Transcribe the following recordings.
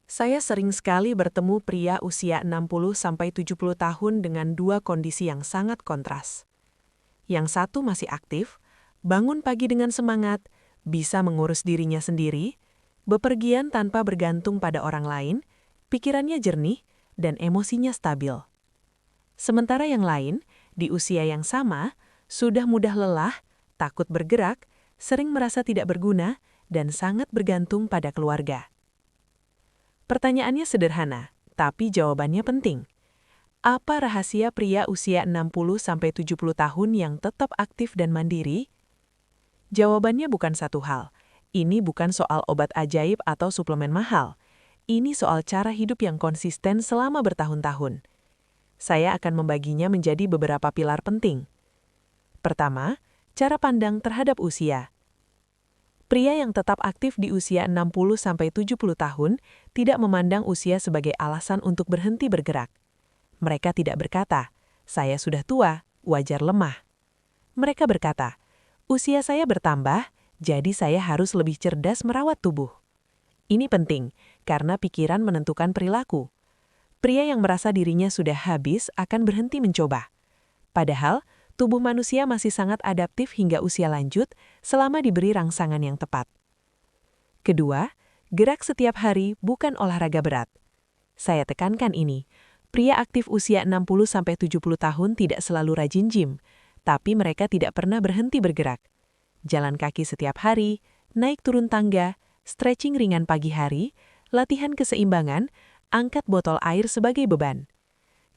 Saya sering sekali bertemu pria usia 60-70 tahun dengan dua kondisi yang sangat kontras. Yang satu masih aktif, bangun pagi dengan semangat, bisa mengurus dirinya sendiri, bepergian tanpa bergantung pada orang lain, pikirannya jernih, dan emosinya stabil. Sementara yang lain, di usia yang sama, sudah mudah lelah, takut bergerak, sering merasa tidak berguna, dan sangat bergantung pada keluarga. Pertanyaannya sederhana, tapi jawabannya penting. Apa rahasia pria usia 60-70 tahun yang tetap aktif dan mandiri? Jawabannya bukan satu hal. Ini bukan soal obat ajaib atau suplemen mahal. Ini soal cara hidup yang konsisten selama bertahun-tahun. Saya akan membaginya menjadi beberapa pilar penting. Pertama, cara pandang terhadap usia. Pria yang tetap aktif di usia 60-70 tahun tidak memandang usia sebagai alasan untuk berhenti bergerak. Mereka tidak berkata, "Saya sudah tua, wajar lemah." Mereka berkata, "Usia saya bertambah, jadi saya harus lebih cerdas merawat tubuh." Ini penting, karena pikiran menentukan perilaku. Pria yang merasa dirinya sudah habis akan berhenti mencoba. Padahal, tubuh manusia masih sangat adaptif hingga usia lanjut selama diberi rangsangan yang tepat. Kedua, gerak setiap hari bukan olahraga berat. Saya tekankan ini, pria aktif usia 60-70 tahun tidak selalu rajin gym, tapi mereka tidak pernah berhenti bergerak. Jalan kaki setiap hari, naik turun tangga, stretching ringan pagi hari, latihan keseimbangan, angkat botol air sebagai beban.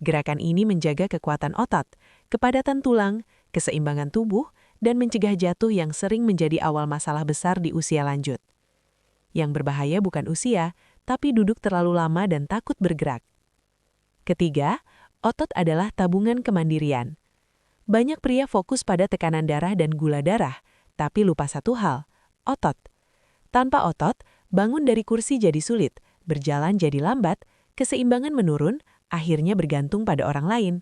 Gerakan ini menjaga kekuatan otot, kepadatan tulang, keseimbangan tubuh, dan mencegah jatuh yang sering menjadi awal masalah besar di usia lanjut. Yang berbahaya bukan usia, tapi duduk terlalu lama dan takut bergerak. Ketiga, otot adalah tabungan kemandirian. Banyak pria fokus pada tekanan darah dan gula darah, tapi lupa satu hal, otot. Tanpa otot, bangun dari kursi jadi sulit, berjalan jadi lambat, keseimbangan menurun, akhirnya bergantung pada orang lain.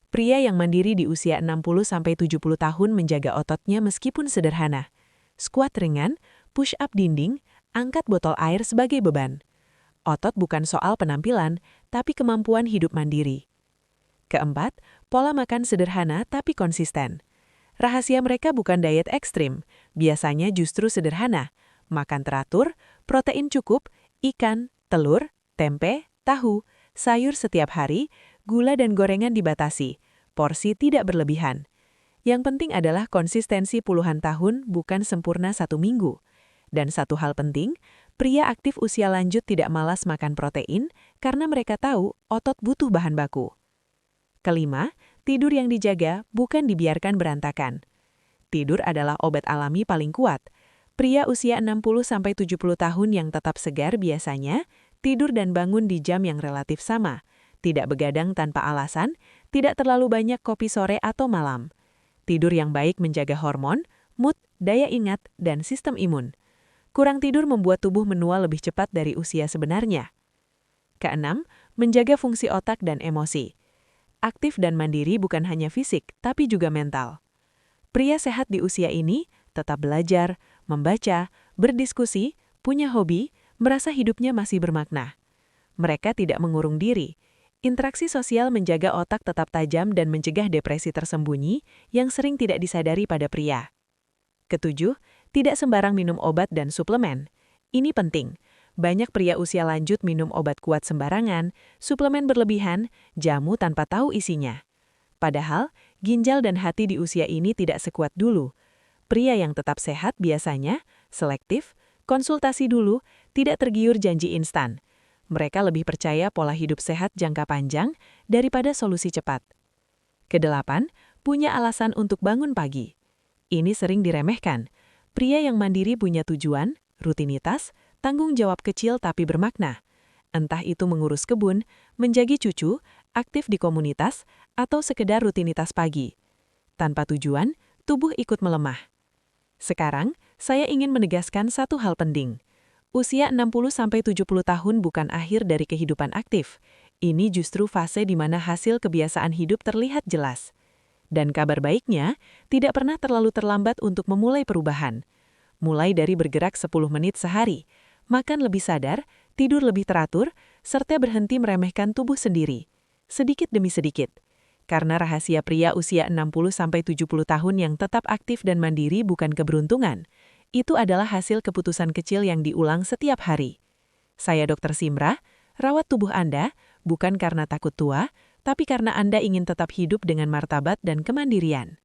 Pria yang mandiri di usia 60-70 tahun menjaga ototnya meskipun sederhana. Squat ringan, push up dinding, angkat botol air sebagai beban. Otot bukan soal penampilan, tapi kemampuan hidup mandiri. Keempat, pola makan sederhana tapi konsisten. Rahasia mereka bukan diet ekstrim, biasanya justru sederhana. Makan teratur, protein cukup, ikan, telur, tempe, tahu, sayur setiap hari, gula dan gorengan dibatasi, porsi tidak berlebihan. Yang penting adalah konsistensi puluhan tahun, bukan sempurna satu minggu. Dan satu hal penting, pria aktif usia lanjut tidak malas makan protein karena mereka tahu otot butuh bahan baku. Kelima, tidur yang dijaga bukan dibiarkan berantakan. Tidur adalah obat alami paling kuat. Pria usia 60-70 tahun yang tetap segar biasanya tidur dan bangun di jam yang relatif sama, tidak begadang tanpa alasan, tidak terlalu banyak kopi sore atau malam. Tidur yang baik menjaga hormon, mood, daya ingat, dan sistem imun. Kurang tidur membuat tubuh menua lebih cepat dari usia sebenarnya. Keenam, menjaga fungsi otak dan emosi. Aktif dan mandiri bukan hanya fisik, tapi juga mental. Pria sehat di usia ini tetap belajar, membaca, berdiskusi, punya hobi, merasa hidupnya masih bermakna. Mereka tidak mengurung diri. Interaksi sosial menjaga otak tetap tajam dan mencegah depresi tersembunyi yang sering tidak disadari pada pria. Ketujuh, tidak sembarang minum obat dan suplemen. Ini penting. Banyak pria usia lanjut minum obat kuat sembarangan, suplemen berlebihan, jamu tanpa tahu isinya. Padahal, ginjal dan hati di usia ini tidak sekuat dulu. Pria yang tetap sehat biasanya selektif, konsultasi dulu, tidak tergiur janji instan. Mereka lebih percaya pola hidup sehat jangka panjang daripada solusi cepat. Kedelapan, punya alasan untuk bangun pagi. Ini sering diremehkan. Pria yang mandiri punya tujuan, rutinitas, tanggung jawab kecil tapi bermakna. Entah itu mengurus kebun, menjaga cucu, aktif di komunitas, atau sekedar rutinitas pagi. Tanpa tujuan, tubuh ikut melemah. Sekarang, saya ingin menegaskan satu hal penting. Usia 60-70 tahun bukan akhir dari kehidupan aktif. Ini justru fase di mana hasil kebiasaan hidup terlihat jelas. Dan kabar baiknya, tidak pernah terlalu terlambat untuk memulai perubahan. Mulai dari bergerak 10 menit sehari, makan lebih sadar, tidur lebih teratur, serta berhenti meremehkan tubuh sendiri, sedikit demi sedikit. Karena rahasia pria usia 60-70 tahun yang tetap aktif dan mandiri bukan keberuntungan. Itu adalah hasil keputusan kecil yang diulang setiap hari. Saya Dr. Simrah, rawat tubuh Anda, bukan karena takut tua, tapi karena Anda ingin tetap hidup dengan martabat dan kemandirian.